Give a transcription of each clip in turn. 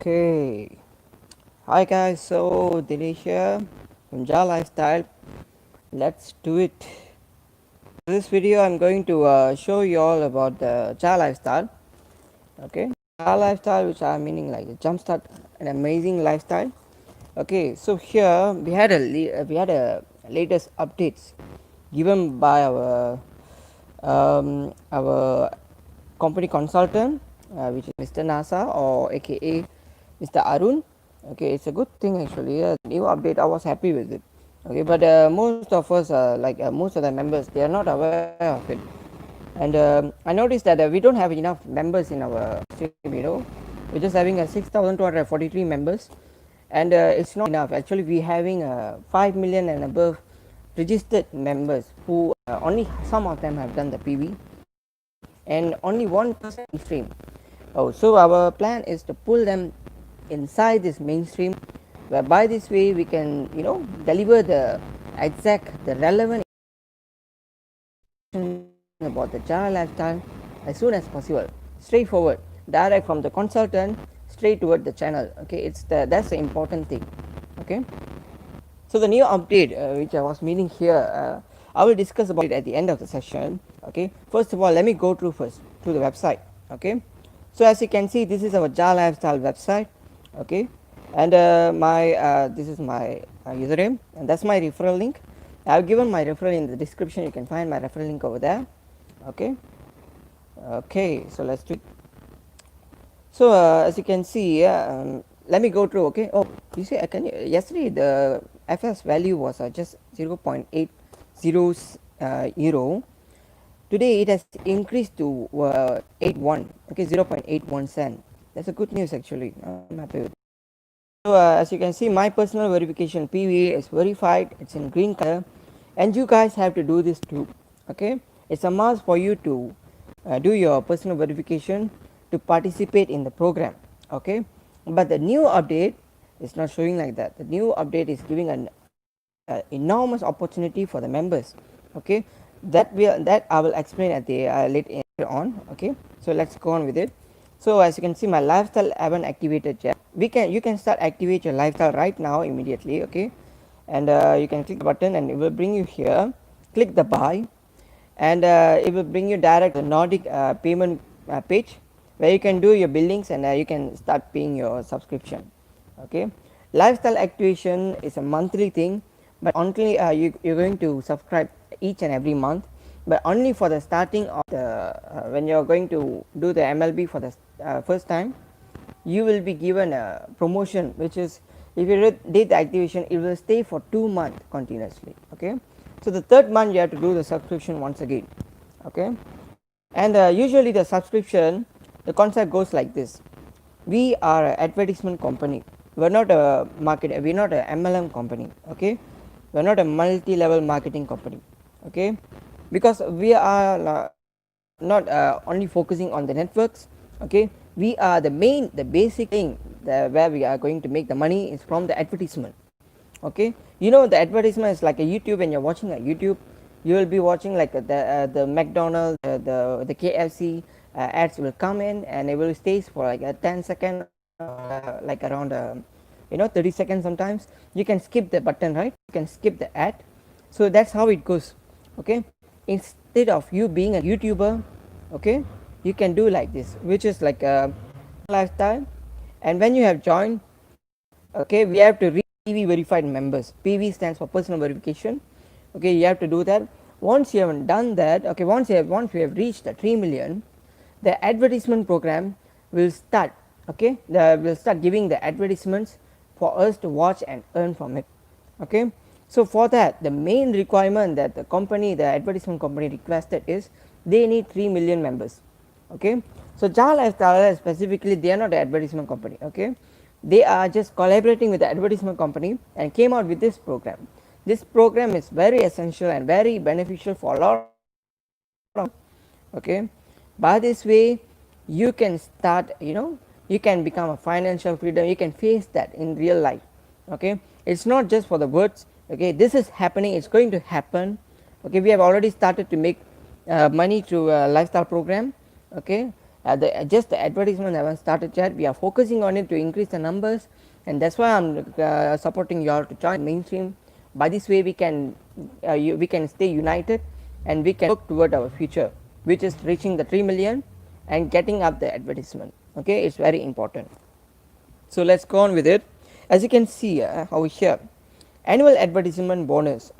Okay. Hi guys, so Dinesh here from Ja Lifestyle. Let's do it. In this video, I'm going to show you all about the Ja Lifestyle. Okay, Ja Lifestyle, which are meaning like jumpstart an amazing lifestyle. Okay, so here we had a latest updates given by our company consultant, which is Mr. Nasa or AKA Mr. Arun. Okay, it's a good thing actually. New update, I was happy with it. Okay, but most of us, most of the members, they are not aware of it. And I noticed that we don't have enough members in our stream. We're just having 6,243 members, and it's not enough. Actually, we're having 5 million and above registered members who only some of them have done the PV, and only 1% stream. Oh, so our plan is to pull them inside this mainstream, whereby this way we can deliver the relevant about the Java lifestyle as soon as possible, straightforward, direct from the consultant straight toward the channel. Okay, that's the important thing. Okay, so the new update which I was meaning here, I will discuss about it at the end of the session. Okay, first of all, let me go through the website. Okay, so as you can see, this is our Ja Lifestyle website. Okay, and this is my username, and that's my referral link. I've given my referral in the description. You can find my referral link over there. Okay, so let's do it. So as you can see, let me go through. Okay, oh, you see, yesterday the FS value was just 0.80 euro. Today it has increased to 81. Okay, 0.81 cent. That's a good news actually. I'm happy with it. So as you can see, my personal verification PV is verified. It's in green color, and you guys have to do this too. Okay, it's a must for you to do your personal verification to participate in the program. Okay, but the new update is not showing like that. The new update is giving an enormous opportunity for the members. Okay, that I will explain at the later on. Okay, so let's go on with it. So as you can see, my lifestyle haven't activated yet. You can start activate your lifestyle right now immediately. Okay, and you can click the button and it will bring you here. Click the buy, and it will bring you direct the Nordic payment page where you can do your billings, and you can start paying your subscription. Okay, lifestyle activation is a monthly thing, but only you're going to subscribe each and every month, but only for the starting of the when you're going to do the MLB for the first time. You will be given a promotion, which is, if you did the activation, it will stay for 2 months continuously. Okay, so the third month you have to do the subscription once again. Okay, and usually the subscription, the concept goes like this. We are an advertisement company. We're not a we're not a MLM company. Okay, we're not a multi-level marketing company. Okay, because we are not only focusing on the networks. Okay, we are the basic thing where we are going to make the money is from the advertisement. Okay, the advertisement is like a YouTube. When you're watching a YouTube, you will be watching like the McDonald's, the KFC ads will come in, and it will stay for like a 10-second, like around 30 seconds. Sometimes you can skip the button, right? You can skip the ad. So that's how it goes. Okay, instead of you being a YouTuber, okay, you can do like this, which is like a lifestyle. And when you have joined, okay, we have to reach PV verified members. PV stands for personal verification. Okay, you have to do that. Once you have done that, okay, once we have reached the 3 million, the advertisement program will start. Okay, will start giving the advertisements for us to watch and earn from it. Okay, so for that, the main requirement that the advertisement company requested is they need 3 million members. Okay, so Ja Lifestyle specifically, they are not an advertisement company. Okay, they are just collaborating with the advertisement company and came out with this program. This program is very essential and very beneficial for a lot of, okay, by this way you can start, you can become a financial freedom. You can face that in real life. Okay, it's not just for the words. Okay, this is happening, it's going to happen. Okay, we have already started to make money through a lifestyle program. Okay, Just the advertisement haven't started yet. We are focusing on it to increase the numbers, and that's why I'm supporting you all to join mainstream. By this way, we can stay united, and we can work toward our future, which is reaching the 3 million and getting up the advertisement. Okay, it's very important. So let's go on with it. As you can see over here, annual advertising bonus.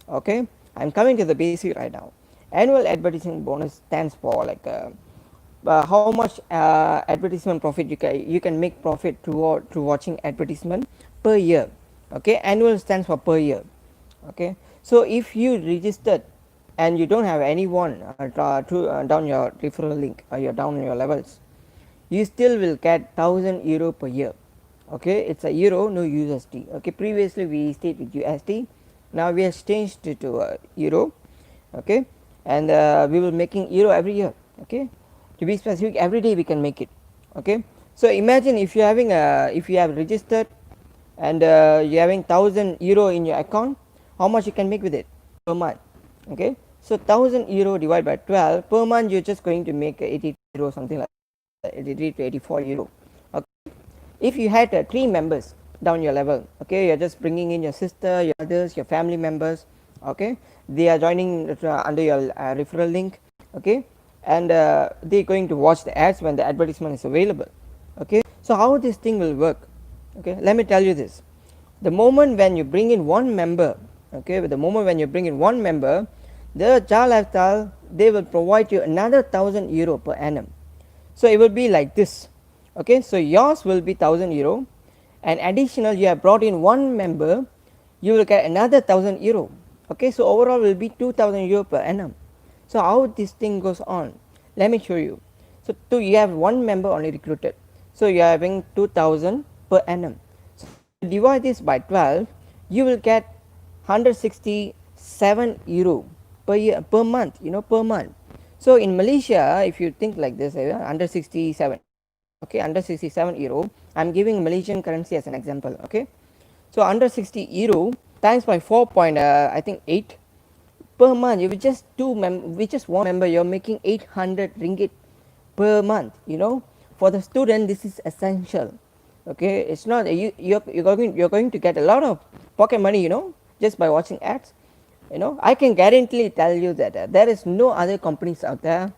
Okay, I'm coming to the basic right now. Annual advertising bonus stands for like how much advertisement profit you can make profit through watching advertisement per year. Okay, annual stands for per year. Okay, so if you registered and you don't have anyone down your referral link or you're down your levels, you still will get 1000 euro per year. Okay, it's a euro, no USD. Okay, previously we stayed with USD, now we have changed it to euro. Okay, and we will making euro every year. Okay, to be specific, every day we can make it. Okay, so imagine if you if you have registered and you having 1000 euro in your account, how much you can make with it per month. Okay, so 1000 euro divided by 12 per month, you're just going to make 80 euro, something like 83 to 84 euro. Okay, if you had 3 members down your level, okay, you're just bringing in your sister, your others, your family members. Okay, they are joining under your referral link. Okay, and they're going to watch the ads when the advertisement is available. Okay, so how this thing will work? Okay, let me tell you this. The moment when you bring in one member, okay, the moment when you bring in one member, the Jar Lifestyle, they will provide you another 1000 euro per annum. So it will be like this. Okay, so yours will be 1000 euro, and additional you have brought in one member, you will get another 1000 euro. Okay, so overall will be 2000 euro per annum. So how this thing goes on, let me show you. So you have one member only recruited, so you are having 2000 per annum. So divide this by 12, you will get 167 euro per year, per month, per month. So in Malaysia, if you think like this, under 67, okay, under 67 euro, I'm giving Malaysian currency as an example. Okay, so under 60 euro times by 4 point I think 8 per month, if you just with just one member, you're making 800 ringgit per month. For the student, this is essential. Okay, it's not you're going to get a lot of pocket money, just by watching ads. I can guarantee tell you that there is no other companies out there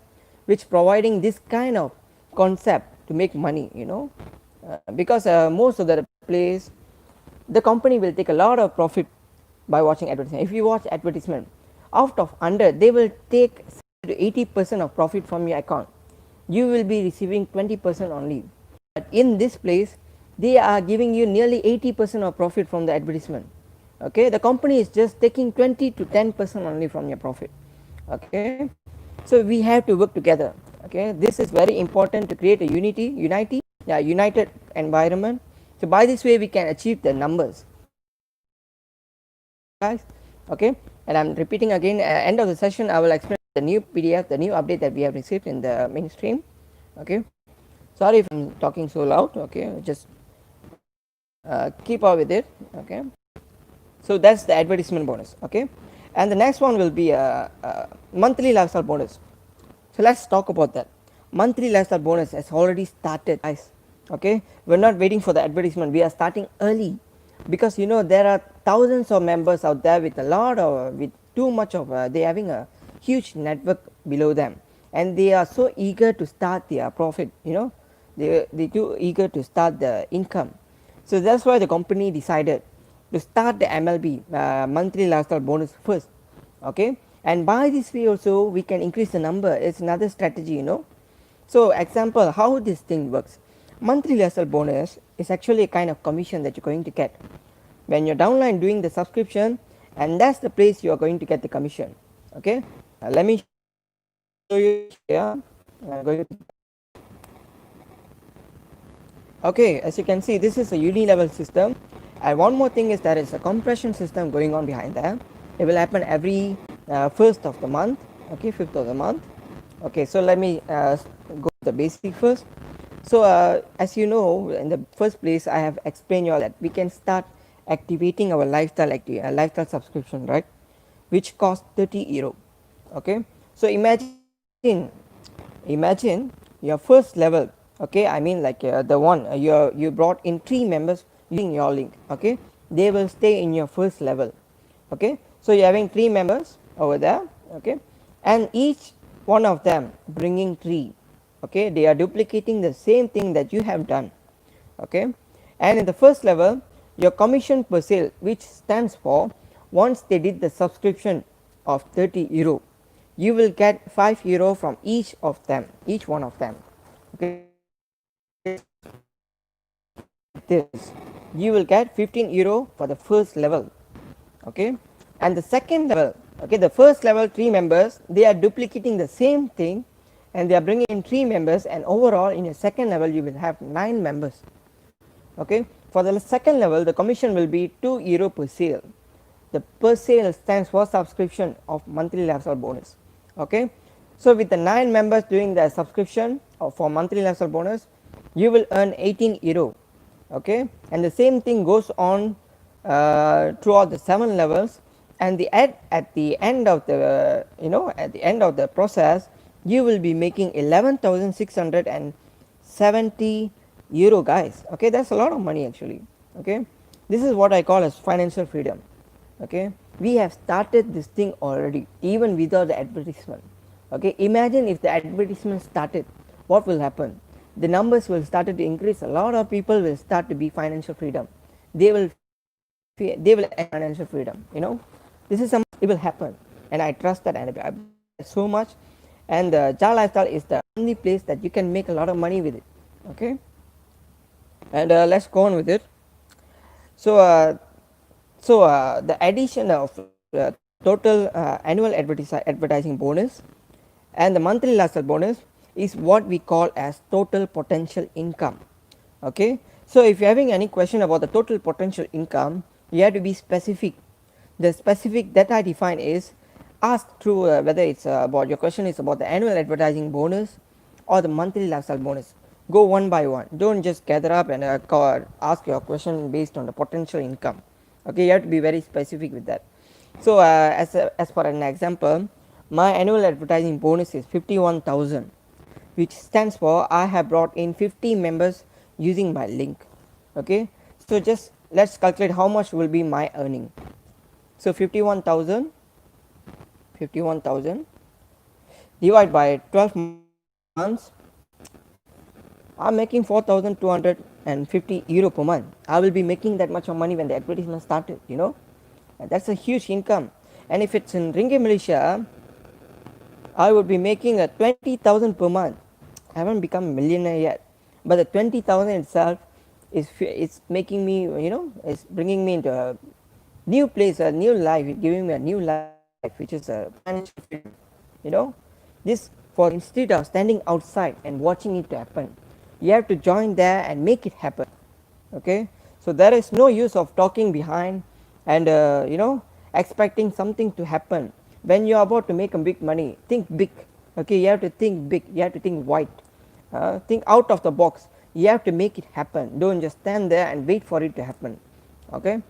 which providing this kind of concept to make money, because most of the place, the company will take a lot of profit by watching advertisement. If you watch advertisement, out of 100, they will take 80% of profit from your account. You will be receiving 20% only. But in this place, they are giving you nearly 80% of profit from the advertisement. Okay, the company is just taking 20 to 10% only from your profit. Okay, so we have to work together. Okay, this is very important to create a united environment. So by this way, we can achieve the numbers, guys. Okay, and I'm repeating again, end of the session I will explain the new PDF, the new update that we have received in the mainstream. Okay, sorry if I'm talking so loud. Okay, just keep up with it. Okay, so that's the advertisement bonus. Okay, and the next one will be a monthly lifestyle bonus. So let's talk about that. Monthly lifestyle bonus has already started, guys. Okay, we're not waiting for the advertisement, we are starting early, because there are thousands of members out there with a lot of with too much of they having a huge network below them, and they are so eager to start their profit. They too eager to start the income. So that's why the company decided to start the MLB, monthly lifestyle bonus first. Okay, and by this way also we can increase the number. It's another strategy. So example, how this thing works. Monthly lifestyle bonus is actually a kind of commission that you're going to get when you're downline doing the subscription, and that's the place you are going to get the commission. Okay, let me show you here. Okay, as you can see, this is a uni-level system, and one more thing is there is a compression system going on behind there. It will happen every 1st of the month. Okay, 5th of the month. Okay, so let me go to the basic first. So as you know, in the first place, I have explained you all that we can start activating our lifestyle subscription, right, which costs 30 euro. Okay, so imagine Imagine your first level, okay, I mean like the one you brought in 3 members using your link, okay, they will stay in your first level, okay. So you're having 3 members over there, okay, and each one of them bringing 3, okay, they are duplicating the same thing that you have done, okay. And in the first level your commission per sale, which stands for once they did the subscription of 30 euro, you will get 5 euro from each of them, each one of them, okay. This you will get 15 euro for the first level, okay. And the second level, okay, the first level 3 members, they are duplicating the same thing and they are bringing in 3 members, and overall in your second level you will have 9 members, okay. For the second level the commission will be 2 euro per sale. The per sale stands for subscription of monthly lifestyle bonus, okay. So with the 9 members doing the subscription for monthly lifestyle bonus, you will earn 18 euro, okay. And the same thing goes on throughout the 7 levels, and at the end of the at the end of the process you will be making 11,670 euro, guys, okay. That's a lot of money actually, okay. This is what I call as financial freedom, okay. We have started this thing already even without the advertisement, okay. Imagine if the advertisement started, what will happen? The numbers will start to increase, a lot of people will start to be financial freedom, they will have financial freedom, this is something, it will happen, and I trust that, and I so much. And Jar Lifestyle is the only place that you can make a lot of money with it, okay. And let's go on with it. So the addition of total annual advertising bonus and the monthly lifestyle bonus is what we call as total potential income, okay. So if you're having any question about the total potential income, you have to be specific. The specific that I define is ask through whether it's about your question is about the annual advertising bonus or the monthly lifestyle bonus. Go one by one, don't just gather up and ask your question based on the potential income, okay. You have to be very specific with that. So as for an example, my annual advertising bonus is 51,000, which stands for I have brought in 50 members using my link, okay. So just let's calculate how much will be my earning. So 51,000 divided by 12 months, I'm making 4,250 euro per month. I will be making that much of money when the advertisement started, and that's a huge income. And if it's in Ringgit Malaysia, I would be making a 20,000 per month. I haven't become a millionaire yet, but the 20,000 itself is making me, is bringing me into a new place, a new life, giving me a new life, which is a financial freedom, this for instead of standing outside and watching it to happen, you have to join there and make it happen, okay. So there is no use of talking behind and expecting something to happen. When you are about to make a big money, think big, okay. You have to think big, you have to think wide, think out of the box, you have to make it happen. Don't just stand there and wait for it to happen, okay.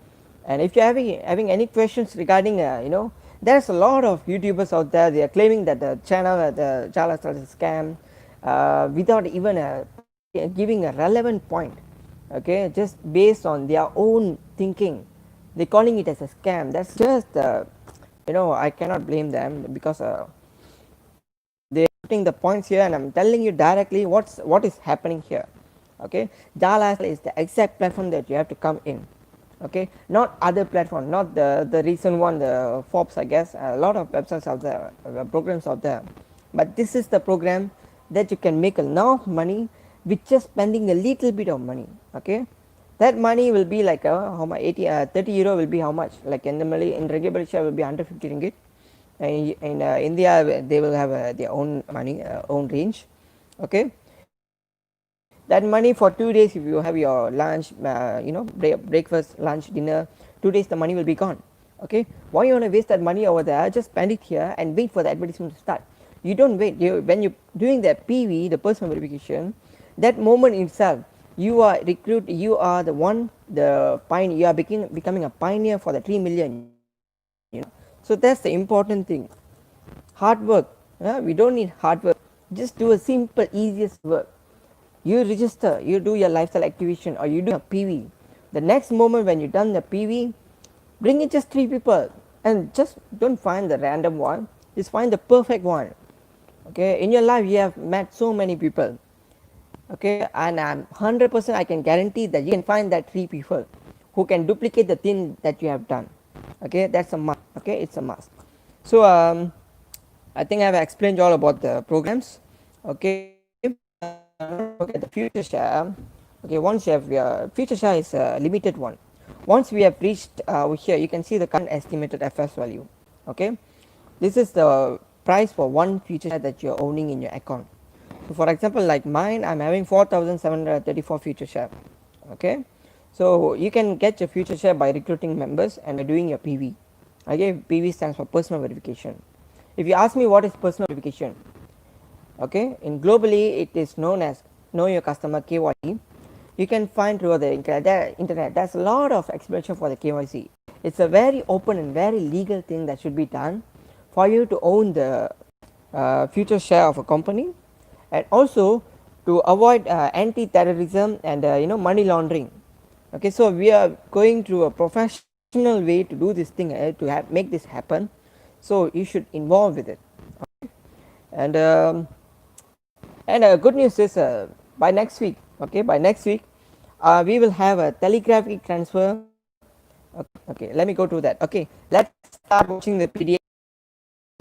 And if you're having any questions regarding there's a lot of YouTubers out there, they are claiming that the channel the Jar Lifestyle is a scam without even giving a relevant point, okay. Just based on their own thinking, they're calling it as a scam. That's just I cannot blame them, because they're putting the points here, and I'm telling you directly what is happening here, okay. Jar Lifestyle is the exact platform that you have to come in, okay. Not other platform, not the recent one, the Forbes, I guess. A lot of websites out there, programs out there, but this is the program that you can make enough money with just spending a little bit of money, okay. That money will be like how much, 30 euro will be how much, like in Ringgit Malaysia will be 150 ringgit, and in India they will have their own money, own range, okay. That money for 2 days, if you have your lunch, breakfast, lunch, dinner, 2 days the money will be gone, okay. Why you want to waste that money over there? Just spend it here and wait for the advertisement to start. You don't wait. When you doing the PV, the personal verification, that moment itself, you are you are the one, the pioneer, you are becoming a pioneer for the 3 million, so that's the important thing. Hard work, we don't need hard work, Just do a simple easiest work. You register, you do your lifestyle activation, or you do a PV. The next moment when you done the PV, bring in just 3 people, and just don't find the random one, just find the perfect one. Okay, in your life you have met so many people, okay, and I'm 100% I can guarantee that you can find that 3 people who can duplicate the thing that you have done. Okay, that's a must. Okay, it's a must. So I think I've explained all about the programs. Okay, look at the future share. Okay, once you have future share is a limited one. Once we have reached over here, you can see the current estimated FS value. Okay, this is the price for one future share that you're owning in your account. So for example, like mine, I'm having 4,734 future share. Okay, so you can get your future share by recruiting members and by doing your PV. Okay, PV stands for personal verification. If you ask me what is personal verification, okay, in globally it is known as know your customer KYC. You can find through the internet. There's a lot of explanation for the KYC. It's a very open and very legal thing that should be done for you to own the future share of a company, and also to avoid anti-terrorism and money laundering. Okay, so we are going through a professional way to do this thing to make this happen. So you should involve with it. And good news is by next week, okay, by next week we will have a telegraphic transfer. Okay, let me go to that. Okay, let's start watching the PDF.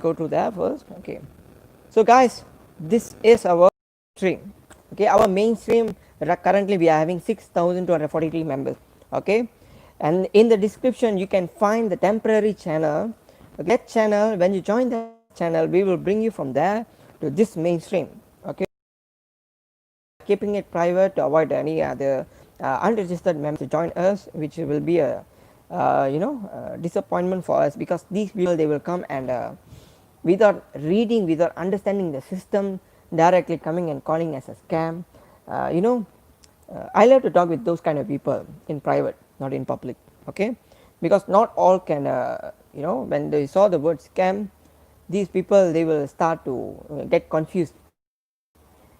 Go to that first. Okay, so guys, this is our stream. Okay, our mainstream currently we are having 6,243 members. Okay, and in the description you can find the temporary channel. Okay, that channel, when you join that channel, we will bring you from there to this mainstream. Okay, keeping it private to avoid any other unregistered members to join us, which will be a disappointment for us, because these people, they will come and without reading, without understanding the system, directly coming and calling as a scam. I love to talk with those kind of people in private, not in public. Okay, because not all can when they saw the word scam, these people, they will start to get confused.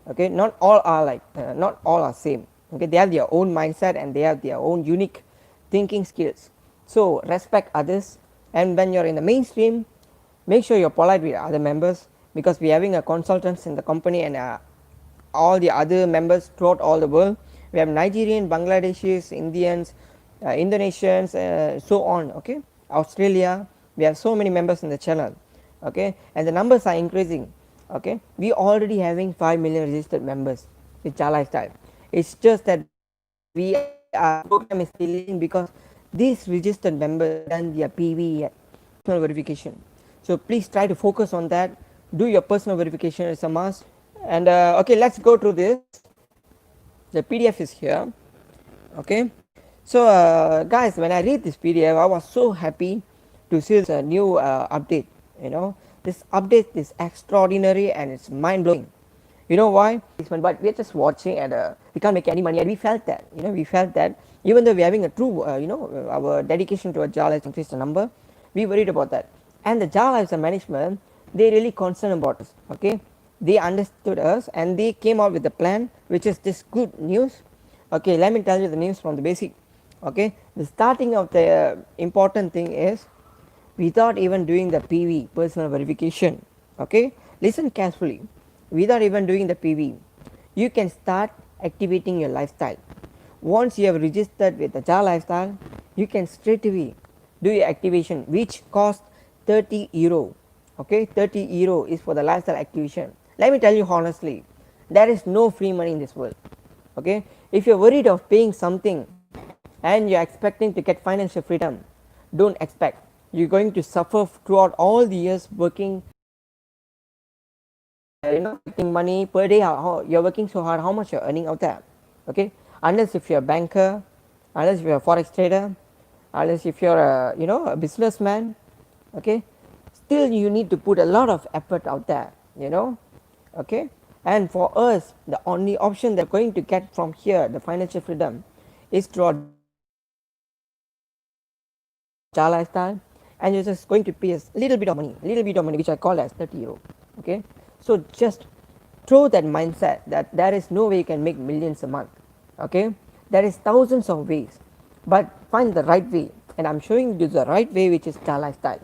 Okay, not all are like not all are same. Okay, they have their own mindset and they have their own unique thinking skills. So respect others, and when you're in the mainstream, make sure you're polite with other members, because we're having a consultants in the company, and all the other members throughout all the world. We have Nigerian, Bangladeshis, Indians, Indonesians, so on. Okay, Australia, we have so many members in the channel. Okay, and the numbers are increasing. Okay, we already having 5 million registered members with Cha Lifestyle. It's just that we program is delaying because these registered members done their PV yet, personal verification. So please try to focus on that. Do your personal verification, is a must. And okay, let's go through this. The PDF is here. Okay, so guys, when I read this PDF, I was so happy to see this new update. This update is extraordinary and it's mind blowing. You know why? But we're just watching and we can't make any money, and we felt that. We felt that even though we're having a true, our dedication to a JAL has increased the number, we worried about that. And the JAL as a management, they really concerned about us. Okay, they understood us and they came out with a plan, which is this good news. Okay, let me tell you the news from the basic. Okay, the starting of the important thing is, without even doing the PV, personal verification. Okay, listen carefully. Without even doing the PV, you can start activating your lifestyle. Once you have registered with the JAR lifestyle, you can straight away do your activation, which costs 30 euro. Okay, 30 euro is for the lifestyle activation. Let me tell you honestly, there is no free money in this world. Okay, if you're worried of paying something and you're expecting to get financial freedom, don't expect. You're going to suffer throughout all the years working, getting money per day. How you're working so hard, how much you're earning out there. Okay, unless if you're a banker, unless if you're a forex trader, unless if you're a businessman. Okay, still you need to put a lot of effort out there. Okay, and for us, the only option that we're going to get from here, the financial freedom, is through JAR lifestyle, and you're just going to pay a little bit of money, which I call as 30 euro. Okay, so just throw that mindset that there is no way you can make millions a month. Okay, there is thousands of ways, but find the right way, and I'm showing you the right way, which is Star Lifestyle.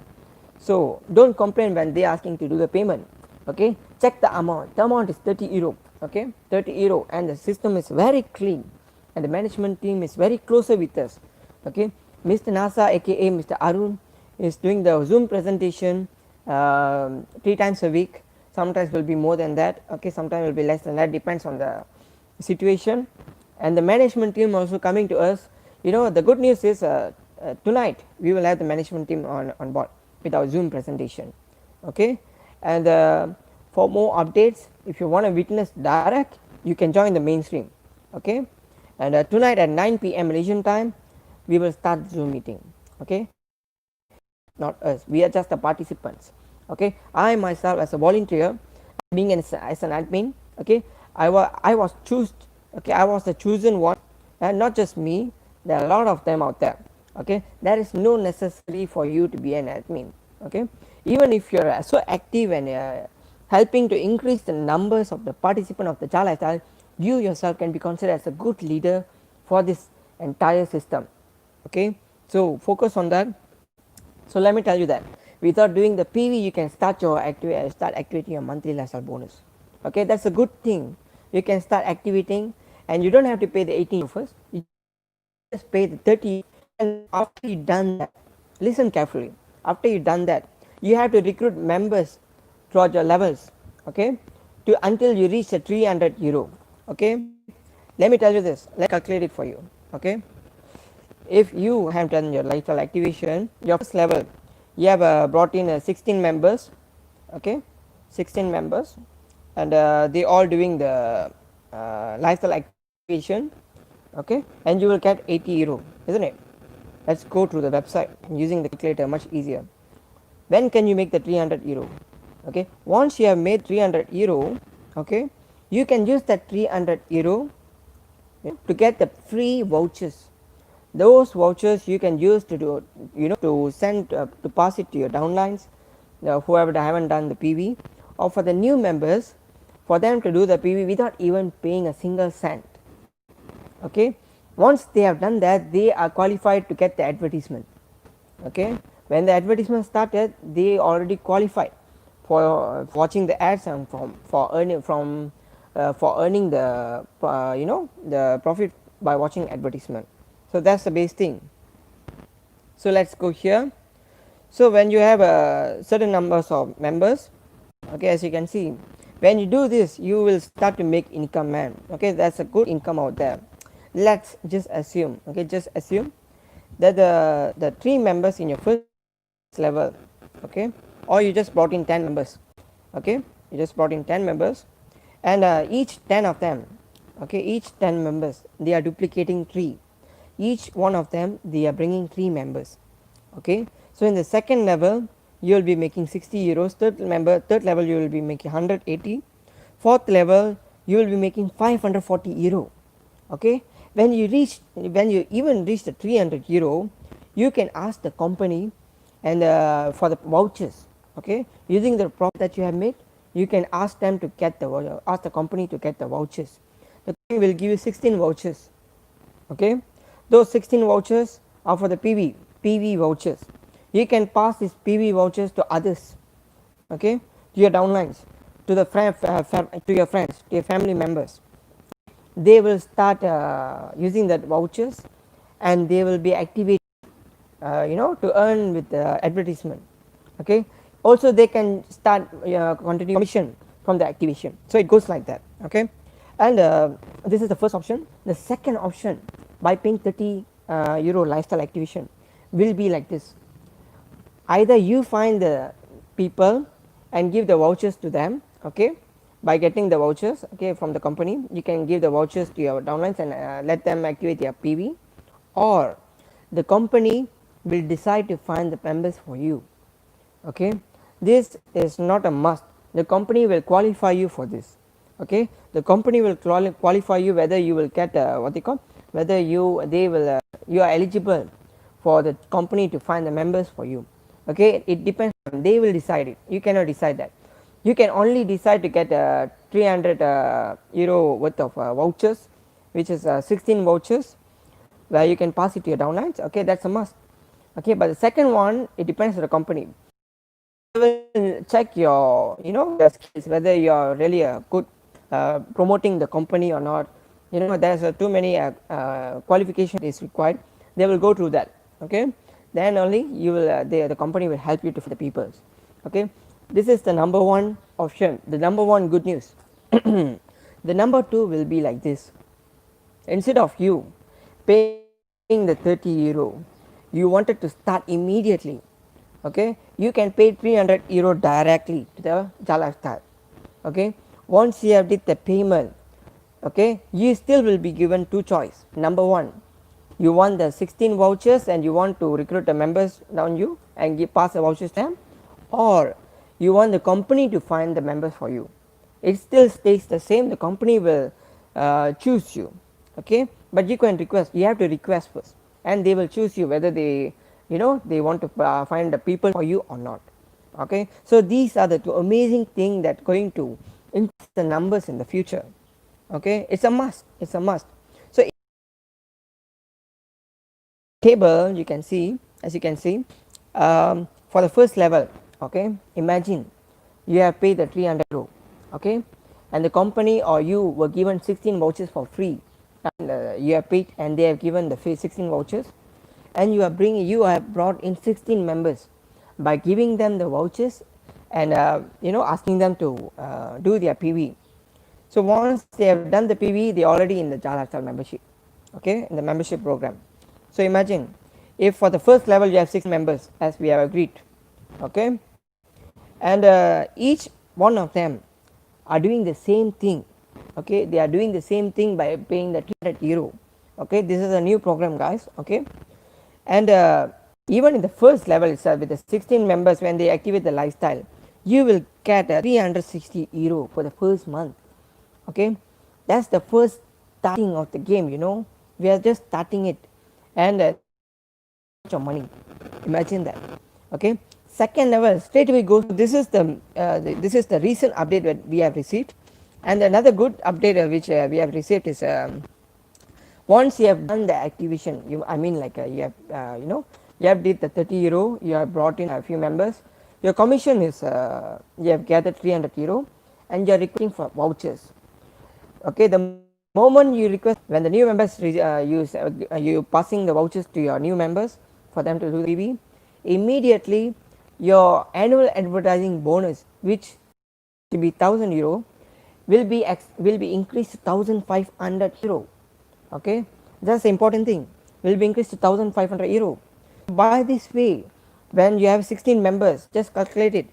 So don't complain when they asking to do the payment. Okay, check the amount. The amount is 30 euro. Okay, 30 euro, and the system is very clean, and the management team is very closer with us. Okay, Mr. Nasa, aka Mr. Arun, is doing the Zoom presentation 3 times a week. Sometimes will be more than that. Okay, sometimes will be less than that. Depends on the situation. And the management team also coming to us. You know, the good news is tonight we will have the management team on board with our Zoom presentation. Okay, and for more updates, if you want to witness direct, you can join the mainstream. Okay, and tonight at 9 p.m. Malaysian time, we will start the Zoom meeting. Okay, not us, we are just the participants. Okay, I myself as a volunteer, being as an admin, okay, I was chosen. Okay, I was the chosen one, and not just me, there are a lot of them out there. Okay, there is no necessity for you to be an admin. Okay, even if you are so active and helping to increase the numbers of the participant of the Star Lifestyle, you yourself can be considered as a good leader for this entire system. Okay, so focus on that. So let me tell you that without doing the PV, you can start activating your monthly lifestyle bonus. Okay, that's a good thing. You can start activating, and you don't have to pay the 18 first. You just pay the 30, and after you done that, listen carefully. After you done that, you have to recruit members throughout your levels. Okay, to until you reach the 300 euro. Okay, let me tell you this. Let's calculate it for you. Okay, if you have done your lifestyle activation, your first level, you have brought in 16 members. Okay, 16 members, and they all doing the lifestyle activation. Okay, and you will get 80 euro, isn't it? Let's go to the website using the calculator, much easier. When can you make the 300 euro? Okay, once you have made 300 euro, okay, you can use that 300 euro to get the free vouchers. Those vouchers you can use to do, to send to pass it to your downlines, whoever haven't done the PV, or for the new members, for them to do the PV without even paying a single cent. Okay, once they have done that, they are qualified to get the advertisement. Okay, when the advertisement started, they already qualified for watching the ads and for earning the the profit by watching advertisement. So that's the base thing. So let's go here. So when you have a certain numbers of members, okay, as you can see, when you do this, you will start to make income, man. Okay, that's a good income out there. Let's just assume, okay, just assume that the 3 members in your first level, okay, or you just brought in 10 members. Okay, you just brought in 10 members, and each 10 of them, okay, each 10 members, they are duplicating 3. Each one of them, they are bringing 3 members. Okay, so in the second level, you will be making 60 euros. Third level, you will be making 180. Fourth level, you will be making 540 euro. Okay, when you even reach the 300 euro, you can ask the company and for the vouchers. Okay, using the profit that you have made, you can ask them to get ask the company to get the vouchers. The company will give you 16 vouchers. Okay, those 16 vouchers are for the PV vouchers. You can pass these PV vouchers to others. Okay, to your downlines, to the to your friends, to your family members. They will start using that vouchers, and they will be activated to earn with the advertisement. Okay, also they can start continue commission from the activation. So it goes like that. Okay, and this is the first option. The second option, by paying 30 euro lifestyle activation, will be like this. Either you find the people and give the vouchers to them. Okay, by getting the vouchers, okay, from the company, you can give the vouchers to your downlines and let them activate their PV, or the company will decide to find the members for you. Okay, this is not a must. The company will qualify you for this. Okay, the company will qualify you whether you will get what they call, whether you are eligible for the company to find the members for you. Okay, it depends on, they will decide it, you cannot decide that. you can only decide to get 300 euro worth of vouchers, which is 16 vouchers where you can pass it to your downlines. Okay, that's a must. Okay, but the second one, it depends on the company. They will check your, you know, your skills, whether you are really a good promoting the company or not. You know, there's too many qualification is required. They will go through that. Okay, then only you will the company will help you to find the peoples. Okay, this is the number one option, the number one good news. The number two will be like this: instead of you paying the 30 euro, you wanted to start immediately. Okay, you can pay 300 euro directly to the Jalaftar. Okay, once you have did the payment, okay, you still will be given two choice. Number one, you want the 16 vouchers and you want to recruit the members down you and pass the vouchers to them, or you want the company to find the members for you. It still stays the same, the company will choose you. Okay, but you can request, you have to request first and they will choose you whether they, you know, they want to find the people for you or not. Okay, so these are the two amazing things that going to increase the numbers in the future. Okay, it's a must, it's a must. So table you can see, as you can see, for the first level, okay, imagine you have paid the 300 euro, okay, and the company or you were given 16 vouchers for free, and you have paid and they have given the 16 vouchers, and you have brought in 16 members by giving them the vouchers and you know, asking them to do their PV. So once they have done the PV, they are already in the Jalaftar membership, okay, in the membership program. So imagine if for the first level you have 6 members as we have agreed, okay, and each one of them are doing the same thing. Okay, they are doing the same thing by paying the 300 euro. Okay, this is a new program, guys. Okay, and even in the first level itself with the 16 members, when they activate the lifestyle, you will get 360 euro for the first month. Okay, that's the first starting of the game, you know, we are just starting it, and your money, imagine that. Okay, second level straight away goes, this is the recent update that we have received, and another good update which we have received is once you have done the activation, I mean like you have you know, you have did the 30 euro, you have brought in a few members, your commission is you have gathered 300 euro and you are requesting for vouchers. Okay, the moment you request, when the new members you passing the vouchers to your new members for them to do the PV, immediately your annual advertising bonus, which to be 1000 euro, will be increased to 1500 euro. Okay, that's the important thing, will be increased to 1500 euro. By this way, when you have 16 members, just calculate it.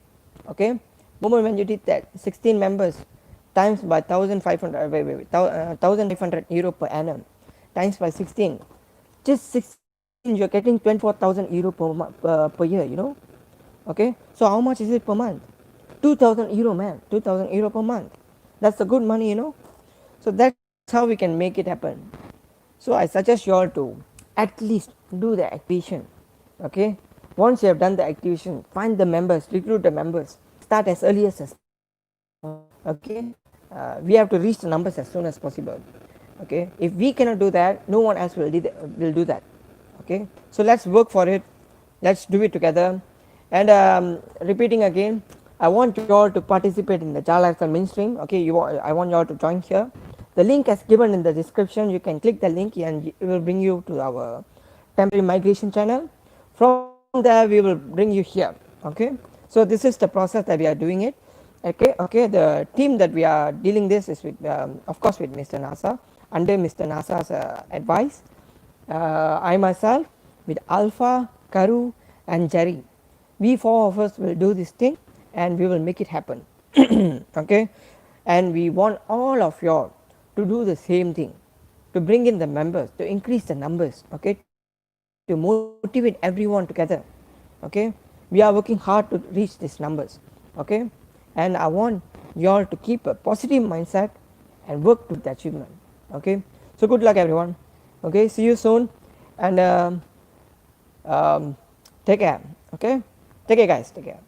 Okay, moment when you did that, 16 members times by 1500 euro per annum times by 16, just 16, you are getting 24,000 euro per year, you know. Okay, so how much is it per month? 2000 euro, man, 2000 euro per month. That's a good money, you know. So that's how we can make it happen. So I suggest you all to at least do the activation. Okay, once you have done the activation, find the members, recruit the members, start as early as okay, we have to reach the numbers as soon as possible. Okay, if we cannot do that, no one else will do that. Okay, so let's work for it, let's do it together. And repeating again, I want you all to participate in the Jalaftar mainstream. Okay, I want you all to join here. The link is given in the description, you can click the link and it will bring you to our temporary migration channel. From there we will bring you here. Okay, so this is the process that we are doing it. Okay, the team that we are dealing this is with of course with Mr. Nasa, under Mr. Nasa's advice. I myself with Alpha, Karu and Jerry, we 4 of us will do this thing and we will make it happen. Okay, and we want all of y'all to do the same thing, to bring in the members, to increase the numbers. Okay, to motivate everyone together. Okay, we are working hard to reach these numbers. Okay, and I want you all to keep a positive mindset and work to the achievement. Okay, so good luck everyone. Okay, see you soon, and take care. Okay, take care guys, take care.